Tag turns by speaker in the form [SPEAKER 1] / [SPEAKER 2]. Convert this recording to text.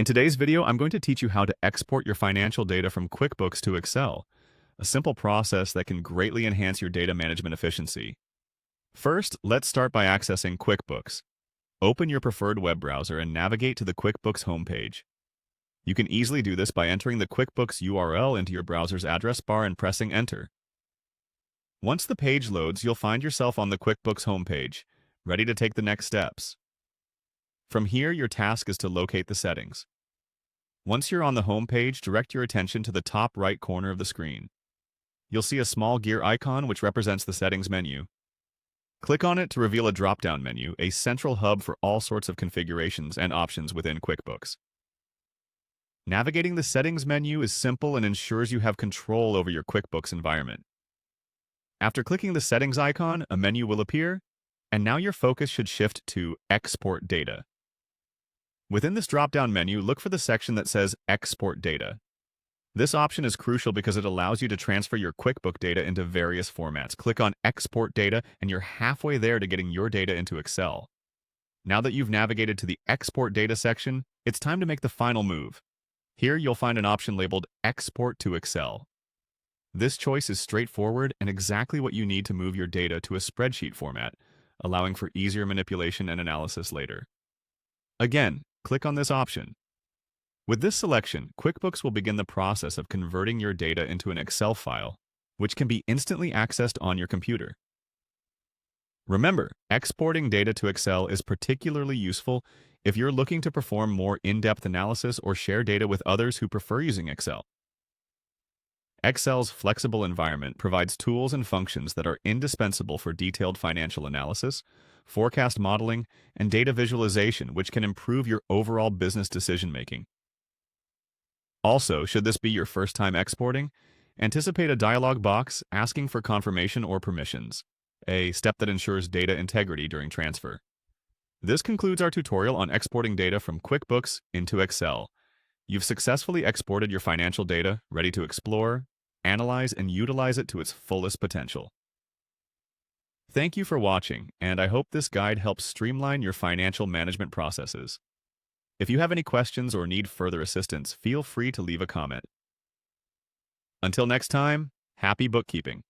[SPEAKER 1] In today's video, I'm going to teach you how to export your financial data from QuickBooks to Excel, a simple process that can greatly enhance your data management efficiency. First, let's start by accessing QuickBooks. Open your preferred web browser and navigate to the QuickBooks homepage. You can easily do this by entering the QuickBooks URL into your browser's address bar and pressing Enter. Once the page loads, you'll find yourself on the QuickBooks homepage, ready to take the next steps. From here, your task is to locate the settings. Once you're on the home page, direct your attention to the top right corner of the screen. You'll see a small gear icon which represents the settings menu. Click on it to reveal a drop-down menu, a central hub for all sorts of configurations and options within QuickBooks. Navigating the settings menu is simple and ensures you have control over your QuickBooks environment. After clicking the settings icon, a menu will appear, and now your focus should shift to Export Data. Within this drop-down menu, look for the section that says Export Data. This option is crucial because it allows you to transfer your QuickBook data into various formats. Click on Export Data, and you're halfway there to getting your data into Excel. Now that you've navigated to the Export Data section, it's time to make the final move. Here you'll find an option labeled Export to Excel. This choice is straightforward and exactly what you need to move your data to a spreadsheet format, allowing for easier manipulation and analysis later. Again, click on this option. With this selection, QuickBooks will begin the process of converting your data into an Excel file, which can be instantly accessed on your computer. Remember, exporting data to Excel is particularly useful if you're looking to perform more in-depth analysis or share data with others who prefer using Excel. Excel's flexible environment provides tools and functions that are indispensable for detailed financial analysis, forecast modeling, and data visualization, which can improve your overall business decision-making. Also, should this be your first time exporting, anticipate a dialog box asking for confirmation or permissions, a step that ensures data integrity during transfer. This concludes our tutorial on exporting data from QuickBooks into Excel. You've successfully exported your financial data, ready to explore, analyze, and utilize it to its fullest potential. Thank you for watching, and I hope this guide helps streamline your financial management processes. If you have any questions or need further assistance, feel free to leave a comment. Until next time, happy bookkeeping!